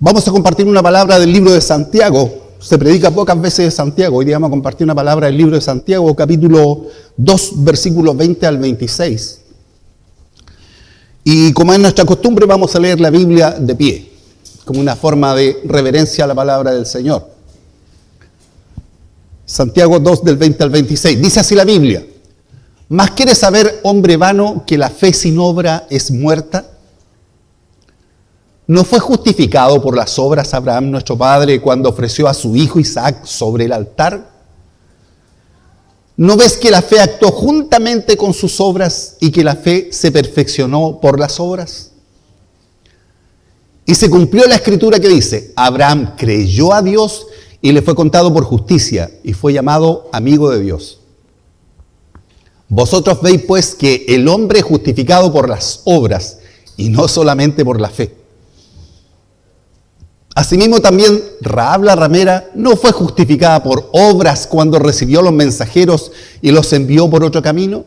Vamos a compartir una palabra del libro de Santiago. Se predica pocas veces de Santiago. Hoy día vamos a compartir una palabra del libro de Santiago, capítulo 2, versículos 20 al 26. Y como es nuestra costumbre, vamos a leer la Biblia de pie, como una forma de reverencia a la palabra del Señor. Santiago 2, del 20 al 26. Dice así la Biblia: ¿Mas quieres saber, hombre vano, que la fe sin obra es muerta? ¿No fue justificado por las obras Abraham nuestro padre cuando ofreció a su hijo Isaac sobre el altar? ¿No ves que la fe actuó juntamente con sus obras y que la fe se perfeccionó por las obras? Y se cumplió la escritura que dice: Abraham creyó a Dios y le fue contado por justicia y fue llamado amigo de Dios. Vosotros veis pues que el hombre es justificado por las obras y no solamente por la fe. Asimismo también Rahab la ramera no fue justificada por obras cuando recibió los mensajeros y los envió por otro camino.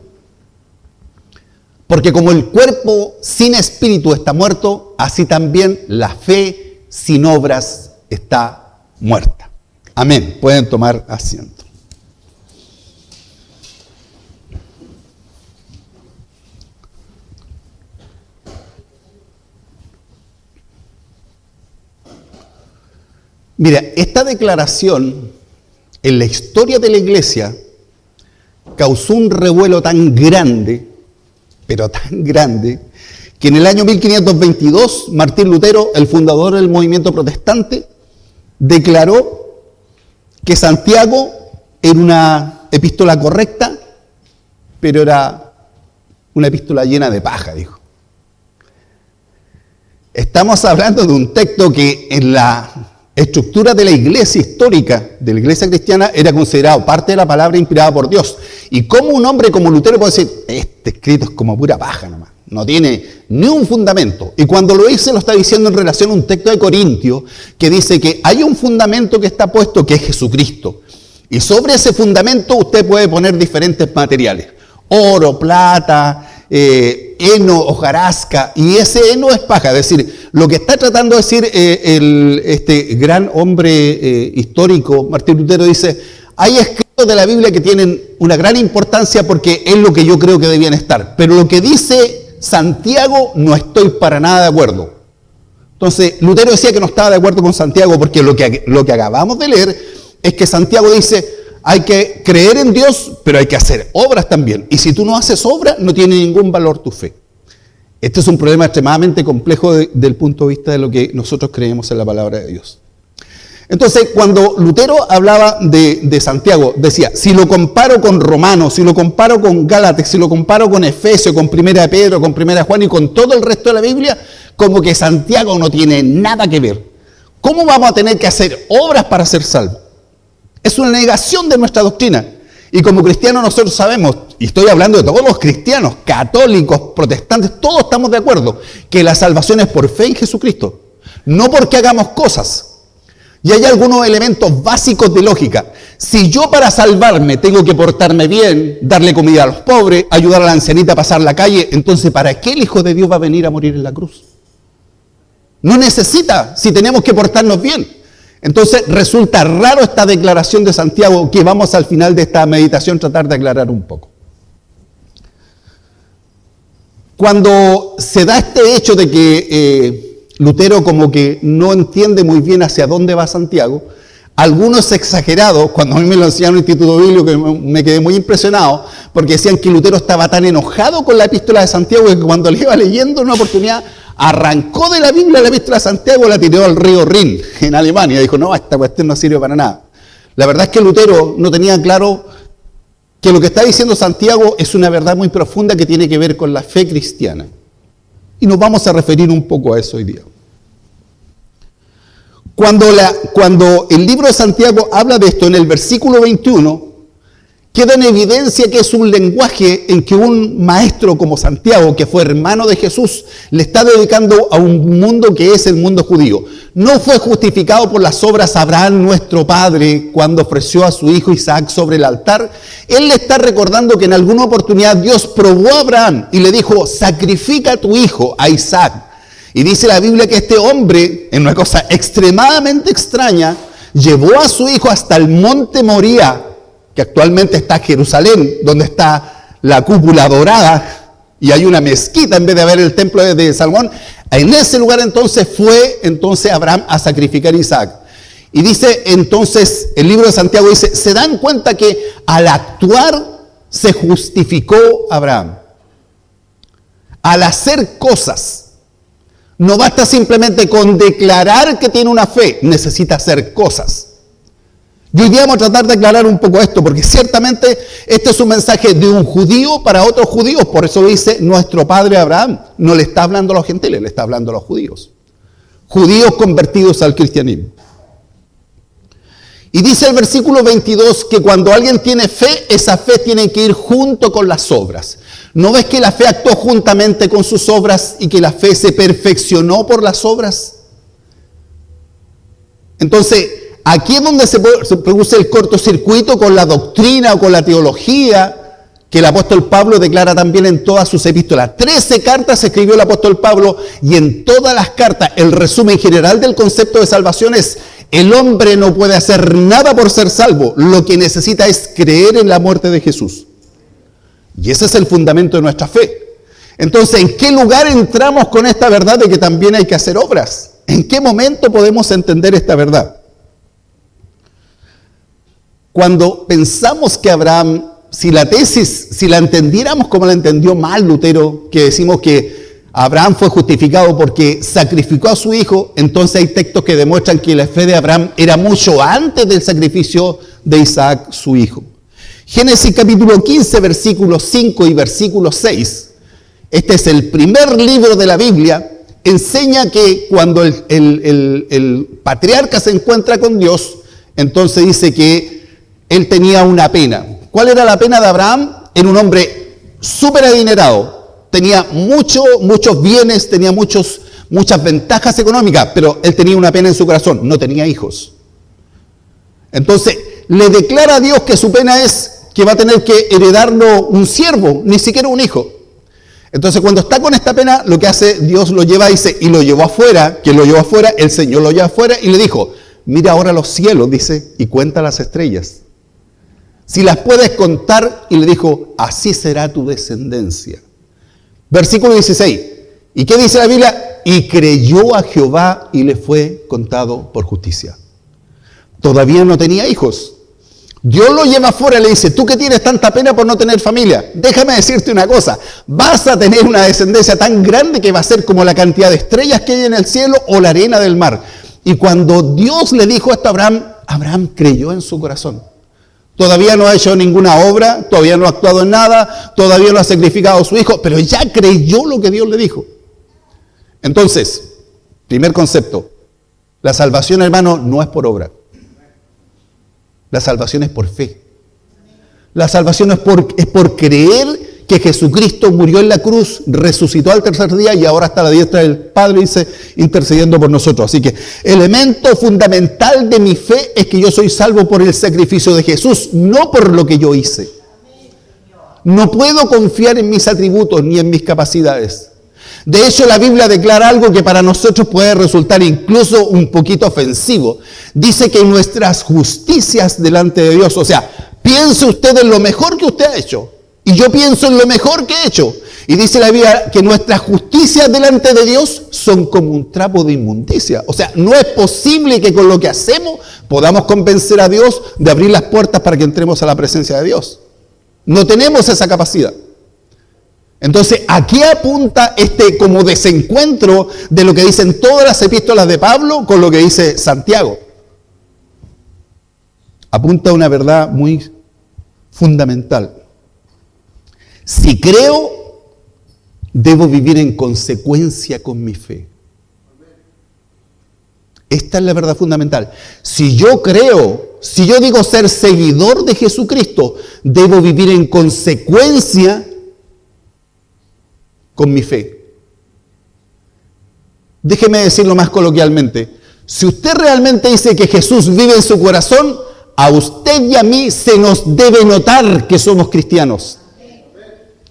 Porque como el cuerpo sin espíritu está muerto, así también la fe sin obras está muerta. Amén. Pueden tomar asiento. Mira, esta declaración en la historia de la iglesia causó un revuelo tan grande, pero tan grande, que en el año 1522 Martín Lutero, el fundador del movimiento protestante, declaró que Santiago era una epístola correcta, pero era una epístola llena de paja, dijo. Estamos hablando de un texto que en la estructura de la iglesia histórica, de la iglesia cristiana, era considerado parte de la palabra inspirada por Dios. Y como un hombre como Lutero puede decir: este escrito es como pura paja nomás, no tiene ni un fundamento. Y cuando lo dice, lo está diciendo en relación a un texto de Corintios que dice que hay un fundamento que está puesto, que es Jesucristo. Y sobre ese fundamento usted puede poner diferentes materiales: oro, plata, heno, hojarasca, y ese heno es paja. Es decir, lo que está tratando de decir este gran hombre histórico, Martín Lutero, dice: hay escritos de la Biblia que tienen una gran importancia porque es lo que yo creo que debían estar, pero lo que dice Santiago no estoy para nada de acuerdo. Entonces, Lutero decía que no estaba de acuerdo con Santiago porque lo que acabamos de leer es que Santiago dice: hay que creer en Dios, pero hay que hacer obras también. Y si tú no haces obras, no tiene ningún valor tu fe. Este es un problema extremadamente complejo desde el punto de vista de lo que nosotros creemos en la palabra de Dios. Entonces, cuando Lutero hablaba de Santiago, decía: si lo comparo con Romanos, si lo comparo con Gálatas, si lo comparo con Efesios, con Primera de Pedro, con Primera de Juan y con todo el resto de la Biblia, como que Santiago no tiene nada que ver. ¿Cómo vamos a tener que hacer obras para ser salvos? Es una negación de nuestra doctrina. Y como cristianos nosotros sabemos, y estoy hablando de todos los cristianos, católicos, protestantes, todos estamos de acuerdo, que la salvación es por fe en Jesucristo, no porque hagamos cosas. Y hay algunos elementos básicos de lógica. Si yo para salvarme tengo que portarme bien, darle comida a los pobres, ayudar a la ancianita a pasar la calle, entonces ¿para qué el Hijo de Dios va a venir a morir en la cruz? No necesita, si tenemos que portarnos bien. Entonces resulta raro esta declaración de Santiago que vamos al final de esta meditación tratar de aclarar un poco. Cuando se da este hecho de que Lutero como que no entiende muy bien hacia dónde va Santiago, algunos exagerados, cuando a mí me lo enseñaron en el Instituto Bíblico, que me quedé muy impresionado, porque decían que Lutero estaba tan enojado con la epístola de Santiago que cuando le iba leyendo en una oportunidad arrancó de la Biblia la epístola de Santiago y la tiró al río Rin, en Alemania. Dijo: no, esta cuestión no sirve para nada. La verdad es que Lutero no tenía claro que lo que está diciendo Santiago es una verdad muy profunda que tiene que ver con la fe cristiana. Y nos vamos a referir un poco a eso hoy día. Cuando el libro de Santiago habla de esto en el versículo 21, queda en evidencia que es un lenguaje en que un maestro como Santiago, que fue hermano de Jesús, le está dedicando a un mundo que es el mundo judío. No fue justificado por las obras Abraham, nuestro padre, cuando ofreció a su hijo Isaac sobre el altar. Él le está recordando que en alguna oportunidad Dios probó a Abraham y le dijo: sacrifica a tu hijo, a Isaac. Y dice la Biblia que este hombre, en una cosa extremadamente extraña, llevó a su hijo hasta el monte Moría, que actualmente está en Jerusalén, donde está la cúpula dorada, y hay una mezquita en vez de haber el templo de Salomón. En ese lugar entonces fue Abraham a sacrificar a Isaac. Y dice entonces, el libro de Santiago dice, se dan cuenta que al actuar se justificó Abraham. Al hacer cosas, no basta simplemente con declarar que tiene una fe, necesita hacer cosas. Y hoy día vamos a tratar de aclarar un poco esto, porque ciertamente este es un mensaje de un judío para otros judíos. Por eso dice nuestro padre Abraham. No le está hablando a los gentiles, le está hablando a los judíos. Judíos convertidos al cristianismo. Y dice el versículo 22 que cuando alguien tiene fe, esa fe tiene que ir junto con las obras. ¿No ves que la fe actuó juntamente con sus obras y que la fe se perfeccionó por las obras? Entonces, aquí es donde se produce el cortocircuito con la doctrina o con la teología que el apóstol Pablo declara también en todas sus epístolas. 13 cartas escribió el apóstol Pablo y en todas las cartas el resumen general del concepto de salvación es: el hombre no puede hacer nada por ser salvo, lo que necesita es creer en la muerte de Jesús. Y ese es el fundamento de nuestra fe. Entonces, ¿en qué lugar entramos con esta verdad de que también hay que hacer obras? ¿En qué momento podemos entender esta verdad? Cuando pensamos que Abraham, si la entendiéramos como la entendió mal Lutero, que decimos que Abraham fue justificado porque sacrificó a su hijo, entonces hay textos que demuestran que la fe de Abraham era mucho antes del sacrificio de Isaac, su hijo. Génesis capítulo 15, versículos 5 y versículo 6. Este es el primer libro de la Biblia. Enseña que cuando el patriarca se encuentra con Dios, entonces dice que él tenía una pena. ¿Cuál era la pena de Abraham? Era un hombre súper adinerado. Tenía muchos bienes, tenía muchas ventajas económicas, pero él tenía una pena en su corazón, no tenía hijos. Entonces, le declara a Dios que su pena es que va a tener que heredarlo un siervo, ni siquiera un hijo. Entonces, cuando está con esta pena, lo que hace, Dios lo lleva, dice, y lo llevó afuera. ¿Quién lo llevó afuera? El Señor lo llevó afuera y le dijo, mira ahora los cielos, dice, y cuenta las estrellas. Si las puedes contar, y le dijo, así será tu descendencia. Versículo 16. ¿Y qué dice la Biblia? Y creyó a Jehová y le fue contado por justicia. Todavía no tenía hijos. Dios lo lleva afuera y le dice, tú que tienes tanta pena por no tener familia, déjame decirte una cosa, vas a tener una descendencia tan grande que va a ser como la cantidad de estrellas que hay en el cielo o la arena del mar. Y cuando Dios le dijo esto a Abraham, Abraham creyó en su corazón. Todavía no ha hecho ninguna obra, todavía no ha actuado en nada, todavía no ha sacrificado a su hijo, pero ya creyó lo que Dios le dijo. Entonces, primer concepto, la salvación, hermano, no es por obra. La salvación es por fe. La salvación es por creer que Jesucristo murió en la cruz, resucitó al tercer día y ahora está a la diestra del Padre, dice, intercediendo por nosotros. Así que elemento fundamental de mi fe es que yo soy salvo por el sacrificio de Jesús, no por lo que yo hice. No puedo confiar en mis atributos ni en mis capacidades. De hecho, la Biblia declara algo que para nosotros puede resultar incluso un poquito ofensivo. Dice que nuestras justicias delante de Dios, o sea, piense usted en lo mejor que usted ha hecho, y yo pienso en lo mejor que he hecho. Y dice la Biblia que nuestras justicias delante de Dios son como un trapo de inmundicia. O sea, no es posible que con lo que hacemos podamos convencer a Dios de abrir las puertas para que entremos a la presencia de Dios. No tenemos esa capacidad. Entonces, aquí apunta este como desencuentro de lo que dicen todas las epístolas de Pablo con lo que dice Santiago. Apunta a una verdad muy fundamental. Si creo, debo vivir en consecuencia con mi fe. Esta es la verdad fundamental. Si yo creo, si yo digo ser seguidor de Jesucristo, debo vivir en consecuencia con mi fe. Déjeme decirlo más coloquialmente. Si usted realmente dice que Jesús vive en su corazón, a usted y a mí se nos debe notar que somos cristianos.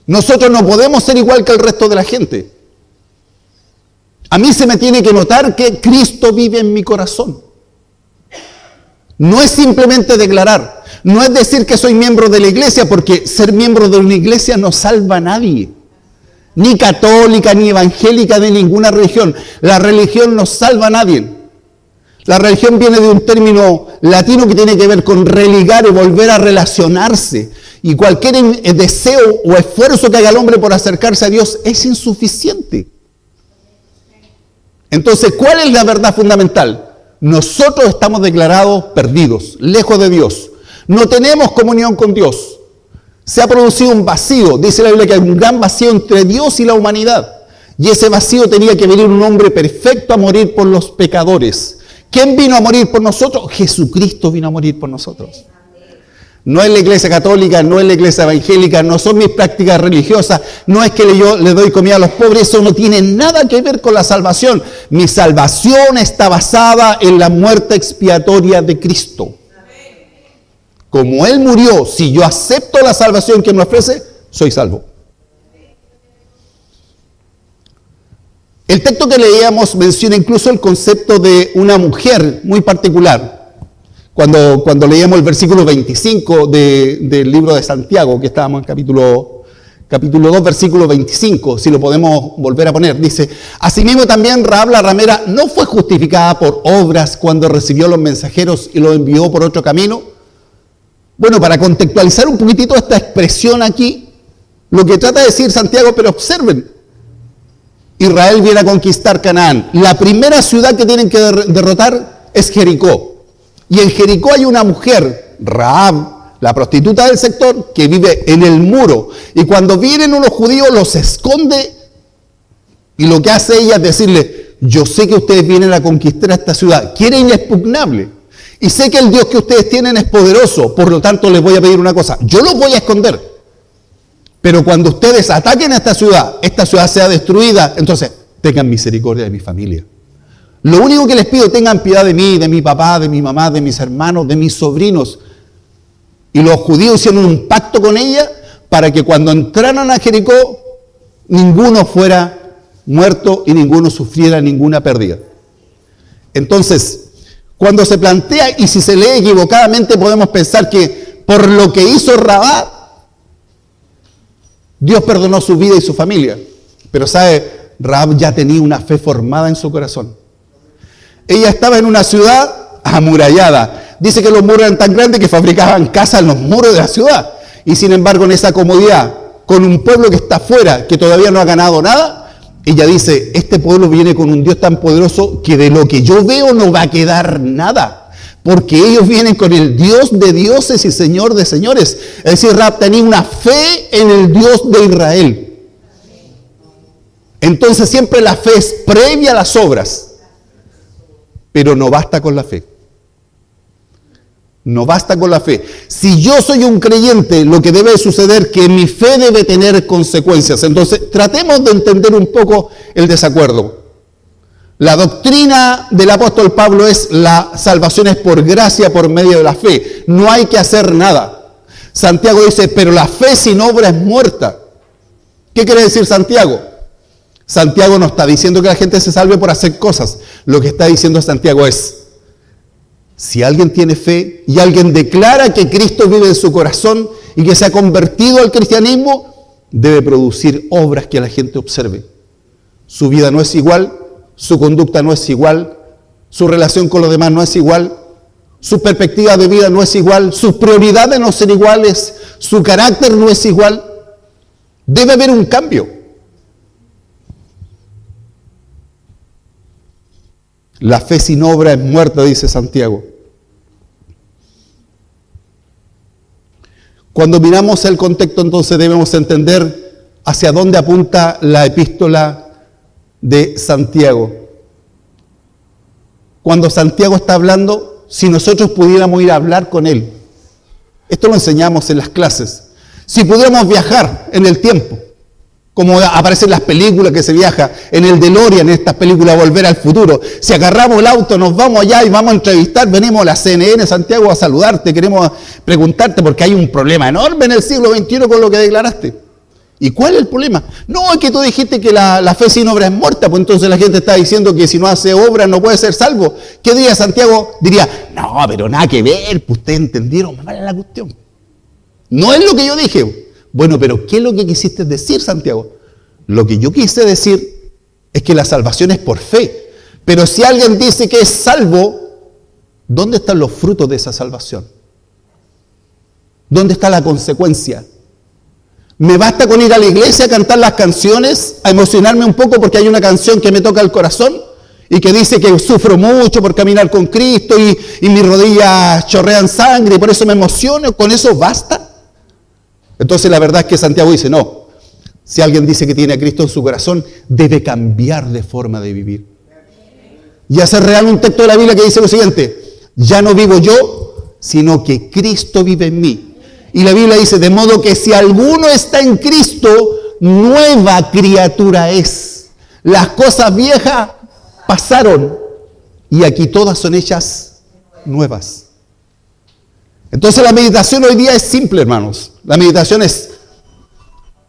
Nosotros no podemos ser igual que el resto de la gente. A mí se me tiene que notar que Cristo vive en mi corazón. No es simplemente declarar, no es decir que soy miembro de la iglesia, porque ser miembro de una iglesia no salva a nadie. Ni católica, ni evangélica, de ninguna religión. La religión no salva a nadie. La religión viene de un término latino que tiene que ver con religar y volver a relacionarse. Y cualquier deseo o esfuerzo que haga el hombre por acercarse a Dios es insuficiente. Entonces, ¿cuál es la verdad fundamental? Nosotros estamos declarados perdidos, lejos de Dios. No tenemos comunión con Dios. Se ha producido un vacío. Dice la Biblia que hay un gran vacío entre Dios y la humanidad. Y ese vacío tenía que venir un hombre perfecto a morir por los pecadores. ¿Quién vino a morir por nosotros? Jesucristo vino a morir por nosotros. No es la iglesia católica, no es la iglesia evangélica, no son mis prácticas religiosas, no es que yo le doy comida a los pobres, eso no tiene nada que ver con la salvación. Mi salvación está basada en la muerte expiatoria de Cristo. Como Él murió, si yo acepto la salvación que me ofrece, soy salvo. El texto que leíamos menciona incluso el concepto de una mujer muy particular. Cuando leíamos el versículo 25 del libro de Santiago, que estábamos en capítulo 2, versículo 25, si lo podemos volver a poner, dice: asimismo también Rahab la ramera no fue justificada por obras cuando recibió los mensajeros y los envió por otro camino. Bueno, para contextualizar un poquitito esta expresión aquí, lo que trata de decir Santiago, pero observen, Israel viene a conquistar Canaán. La primera ciudad que tienen que derrotar es Jericó. Y en Jericó hay una mujer, Rahab, la prostituta del sector, que vive en el muro. Y cuando vienen unos judíos los esconde. Y lo que hace ella es decirle: yo sé que ustedes vienen a conquistar esta ciudad, que era inexpugnable. Y sé que el Dios que ustedes tienen es poderoso. Por lo tanto, les voy a pedir una cosa: yo los voy a esconder. Pero cuando ustedes ataquen a esta ciudad sea destruida, entonces tengan misericordia de mi familia. Lo único que les pido, tengan piedad de mí, de mi papá, de mi mamá, de mis hermanos, de mis sobrinos. Y los judíos hicieron un pacto con ella para que cuando entraran a Jericó, ninguno fuera muerto y ninguno sufriera ninguna pérdida. Entonces, cuando se plantea, y si se lee equivocadamente, podemos pensar que por lo que hizo Rahab, Dios perdonó su vida y su familia. Pero sabe, Rahab ya tenía una fe formada en su corazón. Ella estaba en una ciudad amurallada. Dice que los muros eran tan grandes que fabricaban casas en los muros de la ciudad. Y sin embargo, en esa comodidad, con un pueblo que está afuera, que todavía no ha ganado nada, ella dice: este pueblo viene con un Dios tan poderoso que de lo que yo veo no va a quedar nada. Porque ellos vienen con el Dios de dioses y Señor de señores. Es decir, Rahab tenía una fe en el Dios de Israel. Entonces siempre la fe es previa a las obras. Pero no basta con la fe. No basta con la fe. Si yo soy un creyente, lo que debe suceder es que mi fe debe tener consecuencias. Entonces, tratemos de entender un poco el desacuerdo. La doctrina del apóstol Pablo es: la salvación es por gracia, por medio de la fe. No hay que hacer nada. Santiago dice: pero la fe sin obra es muerta. ¿Qué quiere decir Santiago? Santiago no está diciendo que la gente se salve por hacer cosas. Lo que está diciendo Santiago es: si alguien tiene fe y alguien declara que Cristo vive en su corazón y que se ha convertido al cristianismo, debe producir obras que la gente observe. Su vida no es igual, su conducta no es igual, su relación con los demás no es igual, su perspectiva de vida no es igual, sus prioridades no son iguales, su carácter no es igual. Debe haber un cambio. La fe sin obra es muerta, dice Santiago. Cuando miramos el contexto, entonces debemos entender hacia dónde apunta la epístola de Santiago. Cuando Santiago está hablando, si nosotros pudiéramos ir a hablar con él, esto lo enseñamos en las clases, si pudiéramos viajar en el tiempo, como aparece en las películas que se viaja, en el DeLorean, en estas películas Volver al Futuro. Si agarramos el auto, nos vamos allá y vamos a entrevistar, venimos a la CNN, Santiago, a saludarte, queremos preguntarte porque hay un problema enorme en el siglo XXI con lo que declaraste. ¿Y cuál es el problema? No, es que tú dijiste que la fe sin obra es muerta, pues entonces la gente está diciendo que si no hace obra no puede ser salvo. ¿Qué diría Santiago? Diría, no, pero nada que ver, pues ustedes entendieron mal la cuestión. No es lo que yo dije. Bueno, pero ¿qué es lo que quisiste decir, Santiago? Lo que yo quise decir es que la salvación es por fe. Pero si alguien dice que es salvo, ¿dónde están los frutos de esa salvación? ¿Dónde está la consecuencia? ¿Me basta con ir a la iglesia a cantar las canciones, a emocionarme un poco porque hay una canción que me toca el corazón y que dice que sufro mucho por caminar con Cristo y mis rodillas chorrean sangre y por eso me emociono? ¿Con eso basta? Entonces la verdad es que Santiago dice, no, si alguien dice que tiene a Cristo en su corazón, debe cambiar de forma de vivir. Y hacer real un texto de la Biblia que dice lo siguiente, ya no vivo yo, sino que Cristo vive en mí. Y la Biblia dice, de modo que si alguno está en Cristo, nueva criatura es. Las cosas viejas pasaron y aquí todas son hechas nuevas. Entonces la meditación hoy día es simple, hermanos. La meditación es,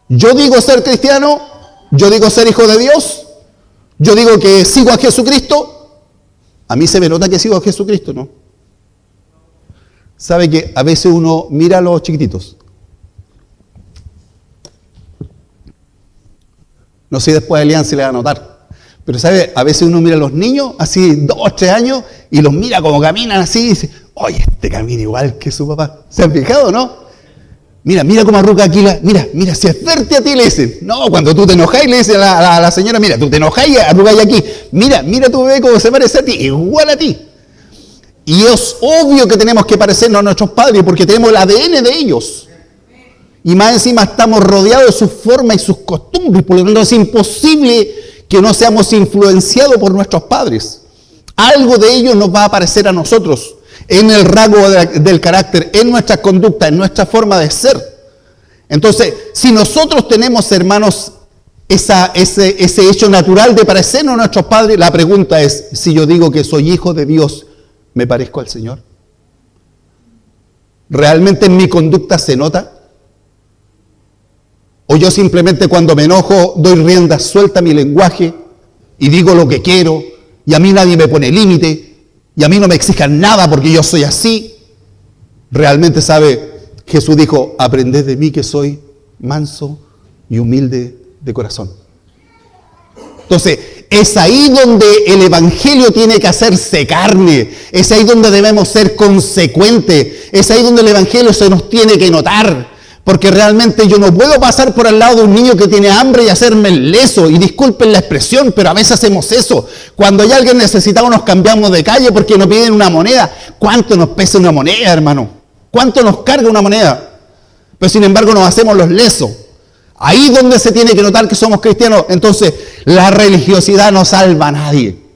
yo digo ser cristiano, yo digo ser hijo de Dios, yo digo que sigo a Jesucristo. A mí se me nota que sigo a Jesucristo, ¿no? ¿Sabe que a veces uno mira a los chiquititos? No sé después de Elian si le va a notar. Pero ¿sabe? A veces uno mira a los niños, así 2 o 3 años, y los mira como caminan así, y dice, oye, este camina igual que su papá. ¿Se han fijado, no? Mira cómo arruga aquí, mira, si es verte a ti, le dicen. No, cuando tú te enojáis, le dicen a la señora, mira, tú te enojáis, arrugáis aquí. Mira tu bebé cómo se parece a ti, igual a ti. Y es obvio que tenemos que parecernos a nuestros padres porque tenemos el ADN de ellos. Y más encima estamos rodeados de sus formas y sus costumbres. Por lo tanto es imposible que no seamos influenciados por nuestros padres. Algo de ellos nos va a aparecer a nosotros en el rasgo del carácter, en nuestra conducta, en nuestra forma de ser. Entonces, si nosotros tenemos, hermanos, ese hecho natural de parecernos a nuestros padres, la pregunta es, si yo digo que soy hijo de Dios, ¿me parezco al Señor? ¿Realmente en mi conducta se nota? ¿O yo simplemente cuando me enojo doy rienda suelta a mi lenguaje y digo lo que quiero y a mí nadie me pone límite y a mí no me exijan nada porque yo soy así? Realmente, ¿sabe? Jesús dijo, aprended de mí que soy manso y humilde de corazón. Entonces, es ahí donde el Evangelio tiene que hacerse carne. Es ahí donde debemos ser consecuentes. Es ahí donde el Evangelio se nos tiene que notar. Porque realmente yo no puedo pasar por al lado de un niño que tiene hambre y hacerme el leso. Y disculpen la expresión, pero a veces hacemos eso. Cuando hay alguien necesitado nos cambiamos de calle porque nos piden una moneda. ¿Cuánto nos pesa una moneda, hermano? ¿Cuánto nos carga una moneda? Pero sin embargo nos hacemos los lesos. Ahí donde se tiene que notar que somos cristianos. Entonces, la religiosidad no salva a nadie.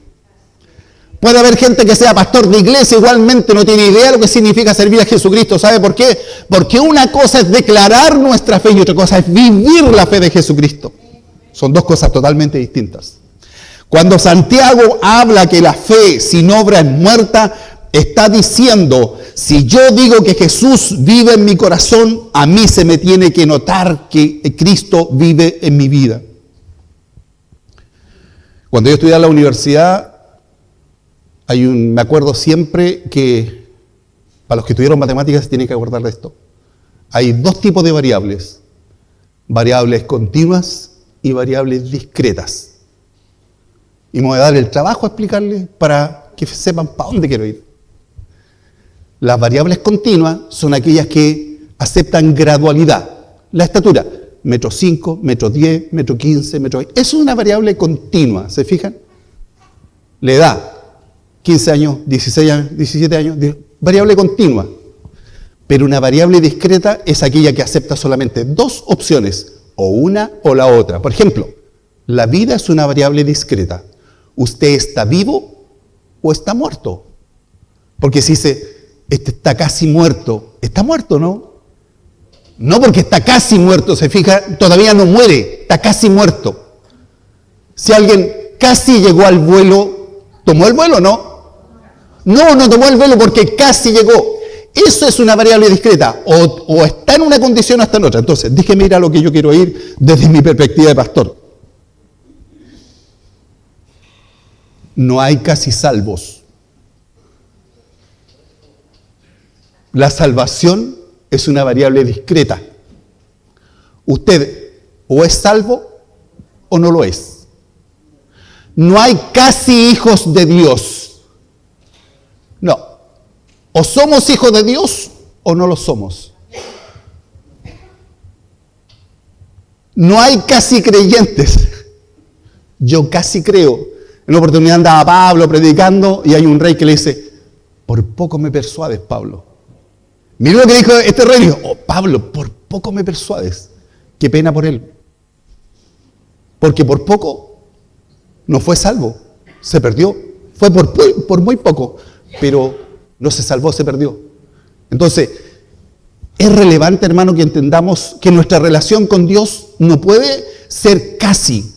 Puede haber gente que sea pastor de iglesia, igualmente no tiene idea de lo que significa servir a Jesucristo. ¿Sabe por qué? Porque una cosa es declarar nuestra fe y otra cosa es vivir la fe de Jesucristo. Son dos cosas totalmente distintas. Cuando Santiago habla que la fe sin obra es muerta, está diciendo, si yo digo que Jesús vive en mi corazón, a mí se me tiene que notar que Cristo vive en mi vida. Cuando yo estudiaba en la universidad, me acuerdo siempre que, para los que estudiaron matemáticas se tienen que acordar de esto, hay 2 tipos de variables, variables continuas y variables discretas. Y me voy a dar el trabajo a explicarles para que sepan para dónde quiero ir. Las variables continuas son aquellas que aceptan gradualidad. La estatura, 1,5 m, 1,10 m, 1,15 m, 1,20 m. Es una variable continua, ¿se fijan? La edad, 15 años, 16 años, 17 años, variable continua. Pero una variable discreta es aquella que acepta solamente 2 opciones, o una o la otra. Por ejemplo, la vida es una variable discreta. ¿Usted está vivo o está muerto? Porque si dice, este está casi muerto, ¿está muerto, no? No, porque está casi muerto, se fija, todavía no muere, está casi muerto. Si alguien casi llegó al vuelo, ¿tomó el vuelo o no? No tomó el vuelo porque casi llegó. Eso es una variable discreta. O está en una condición o está en otra. Entonces, déjeme ir a lo que yo quiero ir desde mi perspectiva de pastor. No hay casi salvos. La salvación es una variable discreta. Usted o es salvo o no lo es. No hay casi hijos de Dios. No. O somos hijos de Dios o no lo somos. No hay casi creyentes. Yo casi creo. En una oportunidad andaba Pablo predicando y hay un rey que le dice, por poco me persuades, Pablo. Mira lo que dijo este rey, dijo, oh, Pablo, por poco me persuades. Qué pena por él. Porque por poco no fue salvo, se perdió. Fue por muy poco, pero no se salvó, se perdió. Entonces, es relevante, hermano, que entendamos que nuestra relación con Dios no puede ser casi.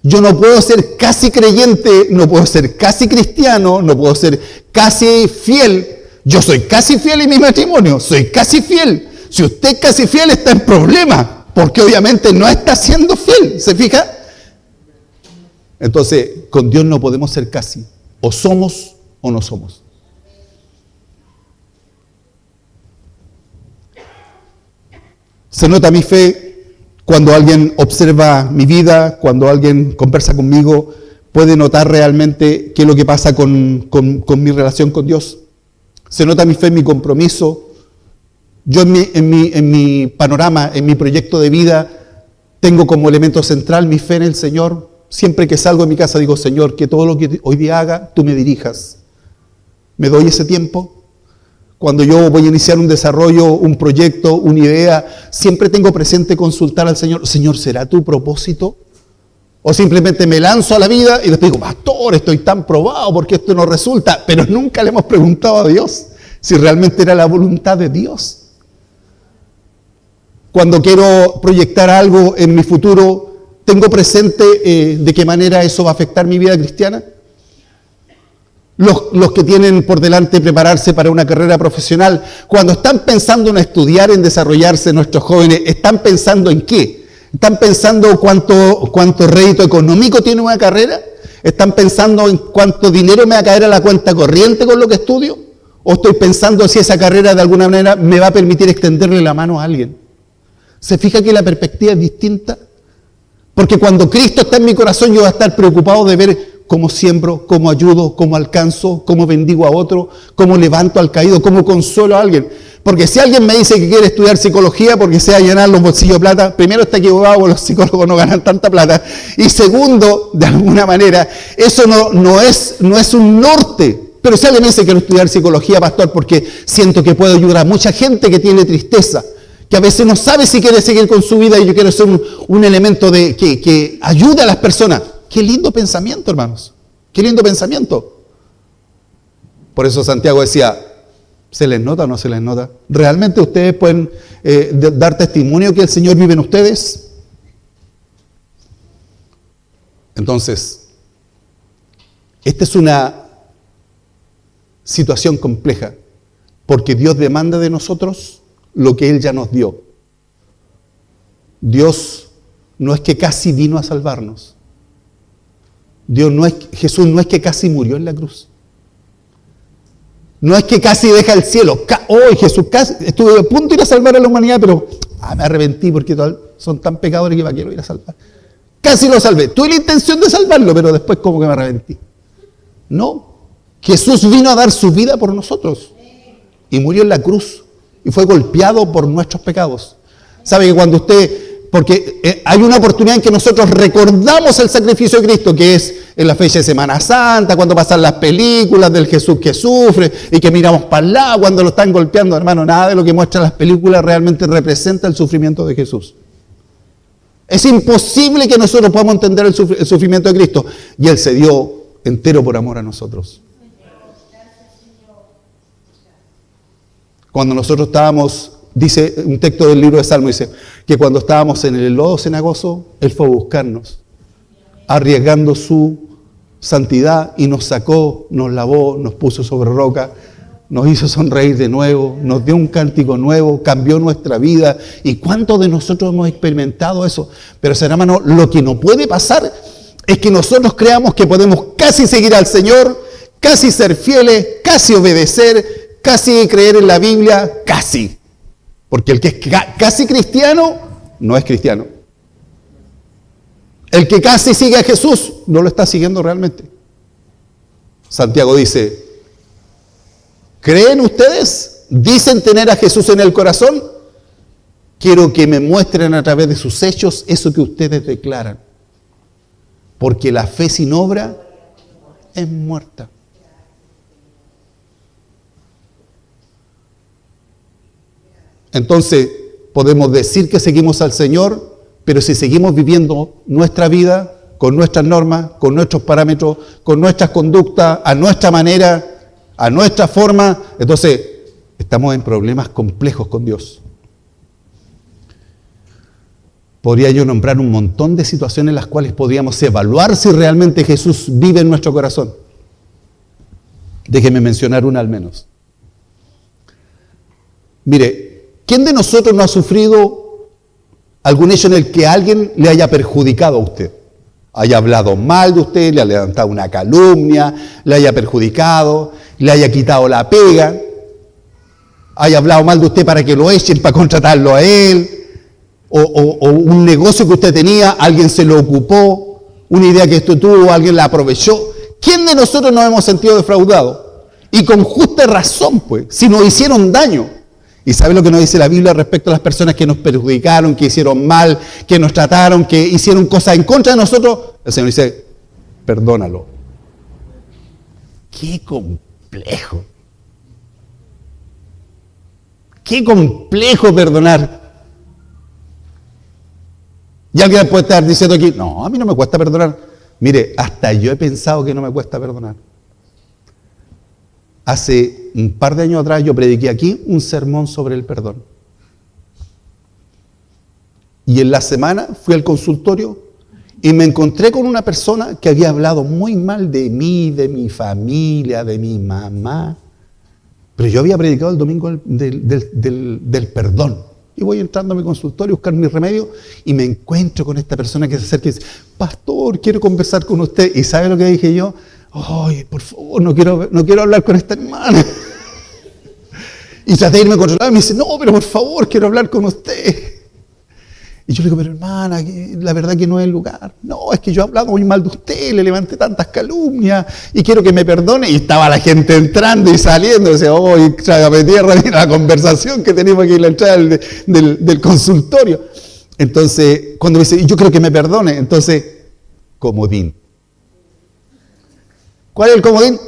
Yo no puedo ser casi creyente, no puedo ser casi cristiano, no puedo ser casi fiel. Yo soy casi fiel en mi matrimonio, soy casi fiel. Si usted es casi fiel, está en problema, porque obviamente no está siendo fiel, ¿se fija? Entonces, con Dios no podemos ser casi. O somos o no somos. Se nota mi fe cuando alguien observa mi vida, cuando alguien conversa conmigo, puede notar realmente qué es lo que pasa con mi relación con Dios. Se nota mi fe, mi compromiso. Yo en mi panorama, en mi proyecto de vida, tengo como elemento central mi fe en el Señor. Siempre que salgo de mi casa digo, Señor, que todo lo que hoy día haga, tú me dirijas. Me doy ese tiempo. Cuando yo voy a iniciar un desarrollo, un proyecto, una idea, siempre tengo presente consultar al Señor. Señor, ¿será tu propósito? O simplemente me lanzo a la vida y después digo, pastor, estoy tan probado porque esto no resulta. Pero nunca le hemos preguntado a Dios si realmente era la voluntad de Dios. Cuando quiero proyectar algo en mi futuro, ¿tengo presente de qué manera eso va a afectar mi vida cristiana? Los que tienen por delante prepararse para una carrera profesional, cuando están pensando en estudiar, en desarrollarse, nuestros jóvenes, ¿están pensando en qué? ¿Están pensando cuánto rédito económico tiene una carrera? ¿Están pensando en cuánto dinero me va a caer a la cuenta corriente con lo que estudio? ¿O estoy pensando si esa carrera de alguna manera me va a permitir extenderle la mano a alguien? ¿Se fija que la perspectiva es distinta? Porque cuando Cristo está en mi corazón, yo voy a estar preocupado de ver cómo siembro, cómo ayudo, cómo alcanzo, cómo bendigo a otro, cómo levanto al caído, cómo consuelo a alguien. Porque si alguien me dice que quiere estudiar psicología porque se va a llenar los bolsillos de plata, primero está equivocado porque los psicólogos no ganan tanta plata. Y segundo, de alguna manera, eso no es un norte. Pero si alguien me dice que quiero estudiar psicología, pastor, porque siento que puedo ayudar a mucha gente que tiene tristeza, que a veces no sabe si quiere seguir con su vida y yo quiero ser un elemento que ayude a las personas. Qué lindo pensamiento, hermanos. Qué lindo pensamiento. Por eso Santiago decía, ¿se les nota o no se les nota? ¿Realmente ustedes pueden dar testimonio que el Señor vive en ustedes? Entonces, esta es una situación compleja, porque Dios demanda de nosotros lo que Él ya nos dio. Dios no es que casi vino a salvarnos. Jesús no es que casi murió en la cruz. No es que casi deja el cielo. Hoy Jesús casi estuvo a punto de ir a salvar a la humanidad, pero me arrepentí porque son tan pecadores que me quiero ir a salvar. Casi lo salvé. Tuve la intención de salvarlo, pero después como que me arrepentí. No. Jesús vino a dar su vida por nosotros y murió en la cruz y fue golpeado por nuestros pecados. ¿Sabe que cuando porque hay una oportunidad en que nosotros recordamos el sacrificio de Cristo, que es en la fecha de Semana Santa, cuando pasan las películas del Jesús que sufre y que miramos para el lado cuando lo están golpeando? Hermano, nada de lo que muestran las películas realmente representa el sufrimiento de Jesús. Es imposible que nosotros podamos entender el sufrimiento de Cristo. Y Él se dio entero por amor a nosotros. Cuando nosotros estábamos, dice un texto del libro de Salmo, dice que cuando estábamos en el lodo cenagoso, Él fue a buscarnos, arriesgando su santidad y nos sacó, nos lavó, nos puso sobre roca. nos hizo sonreír de nuevo, nos dio un cántico nuevo, cambió nuestra vida. ¿Y cuántos de nosotros hemos experimentado eso? Pero, hermano, lo que no puede pasar es que nosotros creamos que podemos casi seguir al Señor, casi ser fieles, casi obedecer, casi creer en la Biblia, casi. Porque el que es casi cristiano, no es cristiano. El que casi sigue a Jesús, no lo está siguiendo realmente. Santiago dice, ¿creen ustedes? ¿Dicen tener a Jesús en el corazón? Quiero que me muestren a través de sus hechos eso que ustedes declaran. Porque la fe sin obra es muerta. Entonces, podemos decir que seguimos al Señor, pero si seguimos viviendo nuestra vida con nuestras normas, con nuestros parámetros, con nuestras conductas, a nuestra manera, a nuestra forma, entonces estamos en problemas complejos con Dios. Podría yo nombrar un montón de situaciones en las cuales podríamos evaluar si realmente Jesús vive en nuestro corazón. Déjeme mencionar una al menos. Mire, ¿quién de nosotros no ha sufrido algún hecho en el que alguien le haya perjudicado a usted? Haya hablado mal de usted, le haya levantado una calumnia, le haya perjudicado, le haya quitado la pega, haya hablado mal de usted para que lo echen, para contratarlo a él, o un negocio que usted tenía, alguien se lo ocupó, una idea que usted tuvo, alguien la aprovechó. ¿Quién de nosotros nos hemos sentido defraudados? Y con justa razón, pues, si nos hicieron daño. ¿Y sabe lo que nos dice la Biblia respecto a las personas que nos perjudicaron, que hicieron mal, que nos trataron, que hicieron cosas en contra de nosotros? El Señor dice, perdónalo. ¡Qué complejo! ¡Qué complejo perdonar! Y alguien puede estar diciendo aquí, no, a mí no me cuesta perdonar. Mire, hasta yo he pensado que no me cuesta perdonar. Hace un par de años atrás yo prediqué aquí un sermón sobre el perdón. Y en la semana fui al consultorio y me encontré con una persona que había hablado muy mal de mí, de mi familia, de mi mamá. Pero yo había predicado el domingo del perdón. Y voy entrando a mi consultorio a buscar mi remedio y me encuentro con esta persona que se acerca y dice, pastor, quiero conversar con usted. ¿Y sabe lo que dije yo? Ay, por favor, no quiero hablar con esta hermana. Y traté de irme controlado y me dice, no, pero por favor, quiero hablar con usted. Y yo le digo, pero hermana, la verdad que no es el lugar. No, es que yo he hablado muy mal de usted, le levanté tantas calumnias y quiero que me perdone. Y estaba la gente entrando y saliendo. Y decía, oh, trágame tierra, mira la conversación que tenemos aquí en la entrada del consultorio. Entonces, cuando me dice, yo creo que me perdone, entonces, comodín. ¿Cuál es el comodín?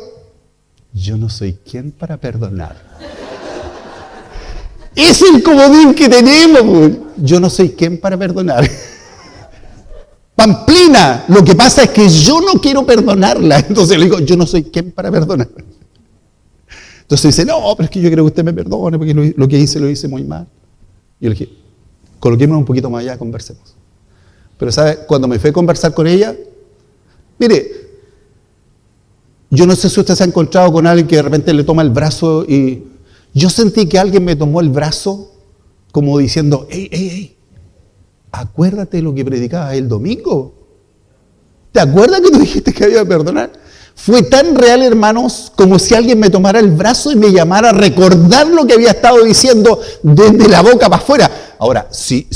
Yo no soy quien para perdonar. Es el comodín que tenemos, pues. Yo no soy quien para perdonar. Pamplina, lo que pasa es que yo no quiero perdonarla. Entonces le digo, yo no soy quien para perdonar. Entonces dice, no, pero es que yo creo que usted me perdone porque lo que hice lo hice muy mal. Yo le dije, coloquémonos un poquito más allá, conversemos. Pero ¿sabe? Cuando me fui a conversar con ella, mire, yo no sé si usted se ha encontrado con alguien que de repente le toma el brazo y yo sentí que alguien me tomó el brazo como diciendo, hey, acuérdate de lo que predicabas el domingo. ¿Te acuerdas que tú dijiste que había que perdonar? Fue tan real, hermanos, como si alguien me tomara el brazo y me llamara a recordar lo que había estado diciendo desde la boca para afuera. Ahora, si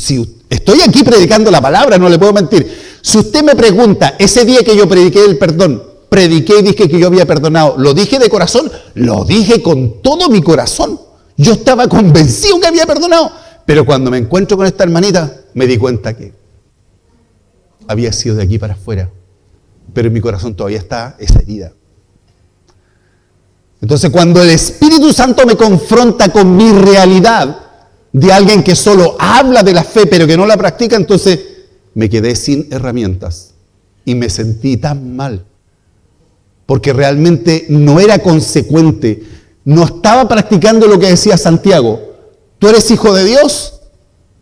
estoy aquí predicando la palabra, no le puedo mentir. Si usted me pregunta, ese día que yo prediqué el perdón, prediqué y dije que yo había perdonado, ¿lo dije de corazón? Lo dije con todo mi corazón. Yo estaba convencido que había perdonado. Pero cuando me encuentro con esta hermanita, me di cuenta que había sido de aquí para afuera. Pero en mi corazón todavía está esa herida. Entonces, cuando el Espíritu Santo me confronta con mi realidad de alguien que solo habla de la fe, pero que no la practica, entonces me quedé sin herramientas. Y me sentí tan mal. Porque realmente no era consecuente. No estaba practicando lo que decía Santiago. ¿Tú eres hijo de Dios?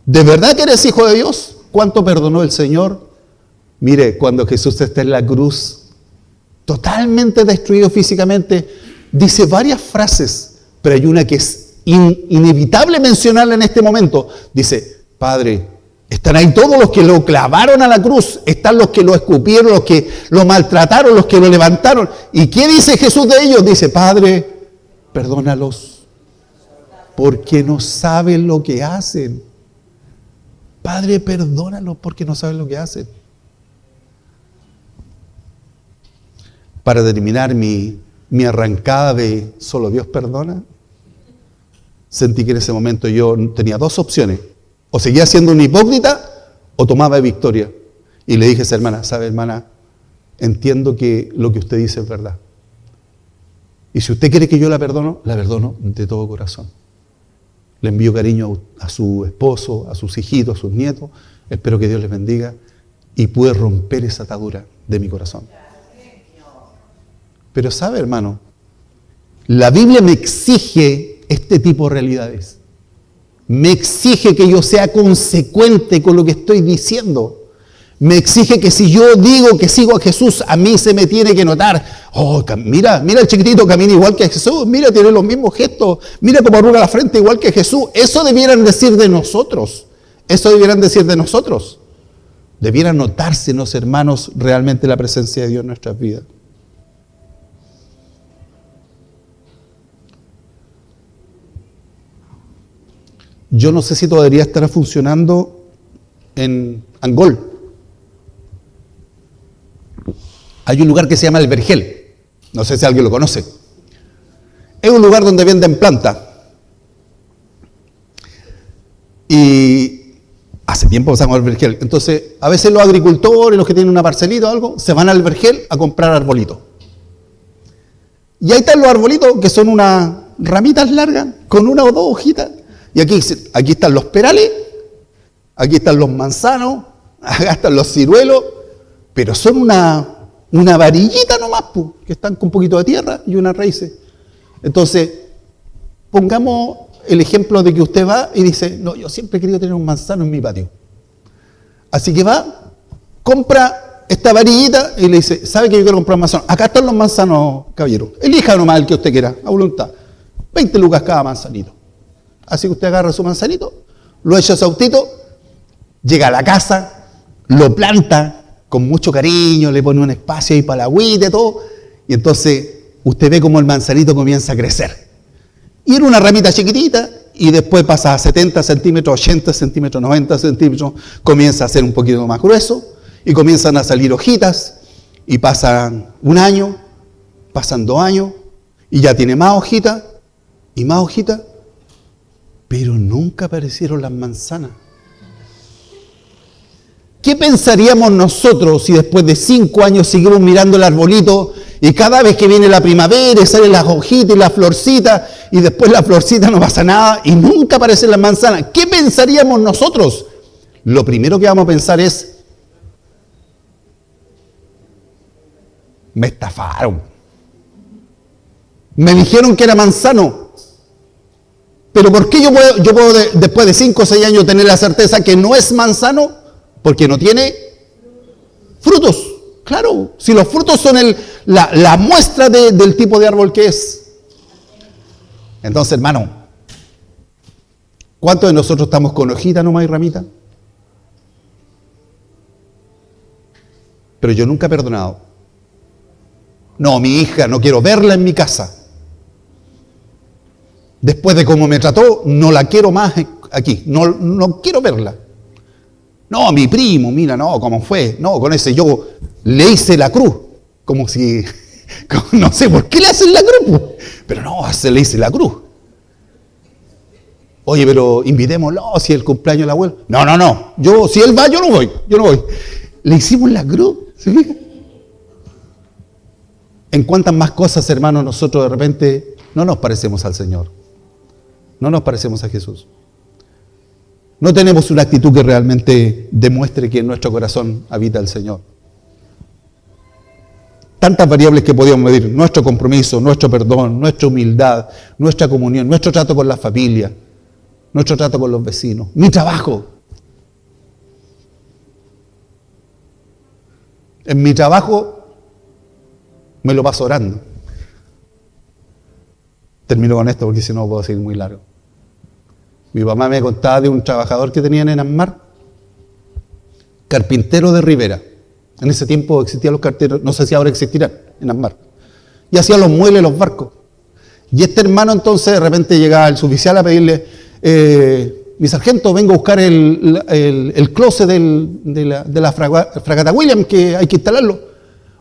¿De verdad que eres hijo de Dios? ¿Cuánto perdonó el Señor? Mire, cuando Jesús está en la cruz, totalmente destruido físicamente, dice varias frases pero hay una que es inevitable mencionarla en este momento. Dice, Padre, están ahí todos los que lo clavaron a la cruz, están los que lo escupieron, los que lo maltrataron, los que lo levantaron. ¿Y qué dice Jesús de ellos? Dice, Padre, perdónalos, porque no saben lo que hacen. Padre, perdónalos porque no saben lo que hacen. Para terminar mi arrancada de solo Dios perdona, sentí que en ese momento yo tenía dos opciones. O seguía siendo un hipócrita o tomaba victoria. Y le dije a esa hermana, ¿sabe, hermana? Entiendo que lo que usted dice es verdad. Y si usted quiere que yo la perdono de todo corazón. Le envío cariño a su esposo, a sus hijitos, a sus nietos. Espero que Dios les bendiga. Y pude romper esa atadura de mi corazón. Pero sabe, hermano, la Biblia me exige este tipo de realidades. Me exige que yo sea consecuente con lo que estoy diciendo. Me exige que si yo digo que sigo a Jesús, a mí se me tiene que notar. Oh, mira el chiquitito camina igual que Jesús. Mira, tiene los mismos gestos. Mira cómo arruga la frente igual que Jesús. Eso debieran decir de nosotros. Eso debieran decir de nosotros. Debiera notársenos, hermanos, realmente la presencia de Dios en nuestras vidas. Yo no sé si todavía estará funcionando en Angol. Hay un lugar que se llama El Vergel. No sé si alguien lo conoce. Es un lugar donde venden plantas. Y hace tiempo pasamos al Vergel. Entonces, a veces los agricultores, los que tienen una parcelita o algo, se van al Vergel a comprar arbolitos. Y ahí están los arbolitos que son unas ramitas largas con una o dos hojitas. Y aquí están los perales, aquí están los manzanos, acá están los ciruelos, pero son una varillita nomás, que están con un poquito de tierra y unas raíces. Entonces, pongamos el ejemplo de que usted va y dice, no, yo siempre he querido tener un manzano en mi patio. Así que va, compra esta varillita y le dice, ¿sabe que yo quiero comprar un manzano? Acá están los manzanos, caballero. Elija nomás el que usted quiera, a voluntad. 20 lucas cada manzanito. Así que usted agarra su manzanito, lo echa a su autito, llega a la casa, lo planta con mucho cariño, le pone un espacio ahí para la agüita y todo, y entonces usted ve cómo el manzanito comienza a crecer. Y era una ramita chiquitita, y después pasa a 70 centímetros, 80 centímetros, 90 centímetros, comienza a ser un poquito más grueso, y comienzan a salir hojitas, y pasan un año, pasan 2 años, y ya tiene más hojitas, y más hojitas, pero nunca aparecieron las manzanas. ¿Qué pensaríamos nosotros si después de 5 años seguimos mirando el arbolito y cada vez que viene la primavera y salen las hojitas y las florcitas y después la florcita no pasa nada y nunca aparecen las manzanas? ¿Qué pensaríamos nosotros? Lo primero que vamos a pensar es, me estafaron. Me dijeron que era manzano. Pero ¿por qué yo puedo después de 5 o 6 años tener la certeza que no es manzano? Porque no tiene frutos. Claro, si los frutos son la muestra del tipo de árbol que es. Entonces, hermano, ¿cuántos de nosotros estamos con hojita nomás y ramita? Pero yo nunca he perdonado. No, mi hija, no quiero verla en mi casa. Después de cómo me trató, no la quiero más aquí. No quiero verla. No, mi primo, mira, no, cómo fue. No, con ese yo le hice la cruz. Como si, no sé por qué le hacen la cruz. Pero no, se le hice la cruz. Oye, pero invitémoslo, si es el cumpleaños del abuelo. No. Si él va, yo no voy. Le hicimos la cruz. ¿Se fija? En cuántas más cosas, hermanos, nosotros de repente no nos parecemos al Señor. No nos parecemos a Jesús. No tenemos una actitud que realmente demuestre que en nuestro corazón habita el Señor. Tantas variables que podíamos medir: nuestro compromiso, nuestro perdón, nuestra humildad, nuestra comunión, nuestro trato con la familia, nuestro trato con los vecinos, mi trabajo. En mi trabajo me lo paso orando. Termino con esto porque si no puedo seguir muy largo. Mi mamá me contaba de un trabajador que tenían en Asmar, carpintero de Rivera. En ese tiempo existían los carpinteros, no sé si ahora existirán en Asmar. Y hacía los muebles, los barcos. Y este hermano entonces de repente llegaba el suboficial a pedirle, mi sargento, vengo a buscar el closet de la fragata William, que hay que instalarlo.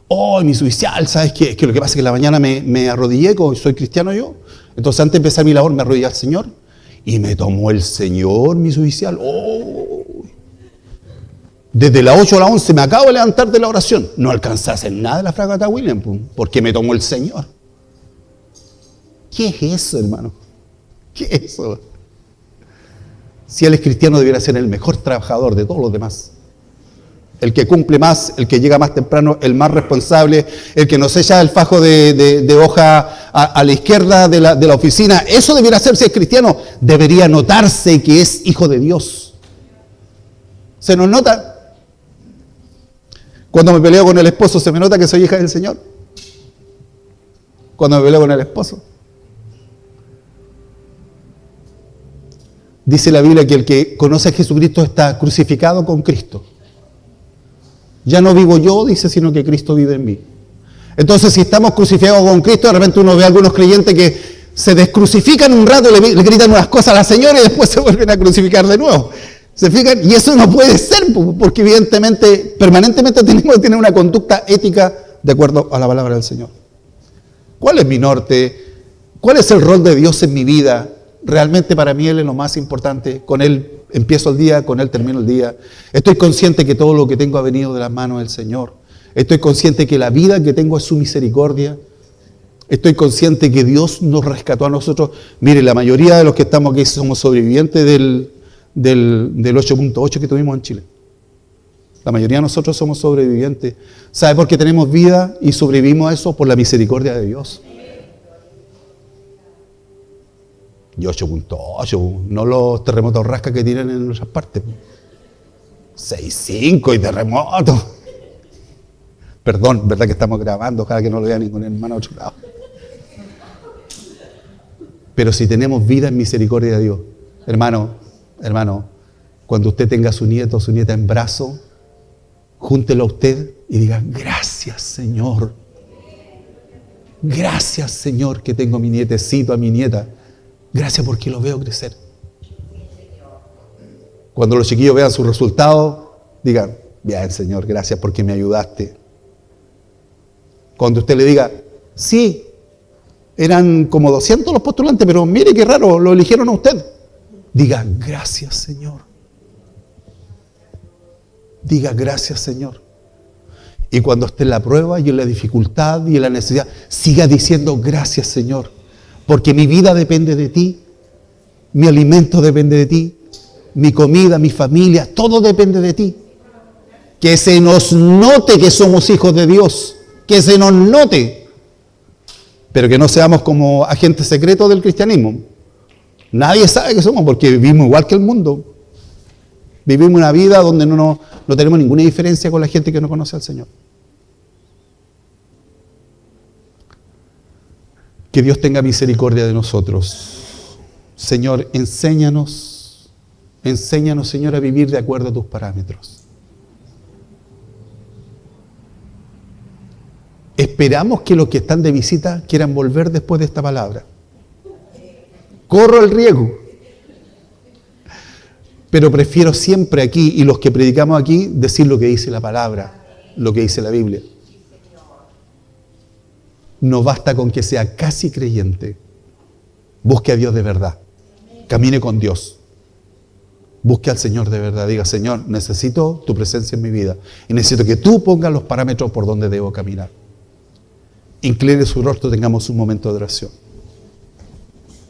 Oh, mi suboficial, ¿sabes qué? Es que lo que pasa es que en la mañana me arrodillé, soy cristiano yo. Entonces antes de empezar mi labor me arrodillé al Señor. Y me tomó el Señor, mi suboficial. Oh. Desde las 8 a las 11 me acabo de levantar de la oración. No alcancé a hacer nada de la fragata William, porque me tomó el Señor. ¿Qué es eso, hermano? ¿Qué es eso? Si él es cristiano, debiera ser el mejor trabajador de todos los demás. El que cumple más, el que llega más temprano, el más responsable, el que nos echa el fajo de hoja a la izquierda de la oficina. Eso debiera ser, si es cristiano, debería notarse que es hijo de Dios. ¿Se nos nota? Cuando me peleo con el esposo, ¿se me nota que soy hija del Señor? Cuando me peleo con el esposo. Dice la Biblia que el que conoce a Jesucristo está crucificado con Cristo. Ya no vivo yo, dice, sino que Cristo vive en mí. Entonces, si estamos crucificados con Cristo, de repente uno ve a algunos creyentes que se descrucifican un rato, le gritan unas cosas a la señora y después se vuelven a crucificar de nuevo. ¿Se fijan? Y eso no puede ser, porque evidentemente, permanentemente tenemos que tener una conducta ética de acuerdo a la palabra del Señor. ¿Cuál es mi norte? ¿Cuál es el rol de Dios en mi vida? Realmente para mí Él es lo más importante. Con Él empiezo el día, con Él termino el día. Estoy consciente que todo lo que tengo ha venido de las manos del Señor. Estoy consciente que la vida que tengo es su misericordia. Estoy consciente que Dios nos rescató a nosotros. Mire, la mayoría de los que estamos aquí somos sobrevivientes del 8.8 que tuvimos en Chile. La mayoría de nosotros somos sobrevivientes. ¿Sabe por qué tenemos vida y sobrevivimos a eso? Por la misericordia de Dios. Y 8.8, no los terremotos rasca que tienen en otras partes. 6.5 y terremoto. Perdón, verdad que estamos grabando, ojalá que no lo vea ningún hermano a otro lado. Pero si tenemos vida en misericordia de Dios, hermano, cuando usted tenga a su nieto o su nieta en brazo, júntelo a usted y diga, gracias Señor. Gracias Señor que tengo a mi nietecito, a mi nieta. Gracias porque lo veo crecer. Cuando los chiquillos vean sus resultados, digan, bien Señor, gracias porque me ayudaste. Cuando usted le diga, sí, eran como 200 los postulantes, pero mire qué raro, lo eligieron a usted. Diga, gracias Señor. Diga, gracias Señor. Y cuando esté en la prueba y en la dificultad y en la necesidad, siga diciendo, gracias Señor. Porque mi vida depende de ti, mi alimento depende de ti, mi comida, mi familia, todo depende de ti. Que se nos note que somos hijos de Dios, que se nos note, pero que no seamos como agentes secretos del cristianismo. Nadie sabe que somos porque vivimos igual que el mundo. Vivimos una vida donde no tenemos ninguna diferencia con la gente que no conoce al Señor. Que Dios tenga misericordia de nosotros. Señor, enséñanos, Señor, a vivir de acuerdo a tus parámetros. Esperamos que los que están de visita quieran volver después de esta palabra. Corro el riesgo. Pero prefiero siempre aquí, y los que predicamos aquí, decir lo que dice la palabra, lo que dice la Biblia. No basta con que sea casi creyente. Busque a Dios de verdad. Camine con Dios. Busque al Señor de verdad. Diga, Señor, necesito tu presencia en mi vida. Y necesito que tú pongas los parámetros por donde debo caminar. Incline su rostro, tengamos un momento de oración.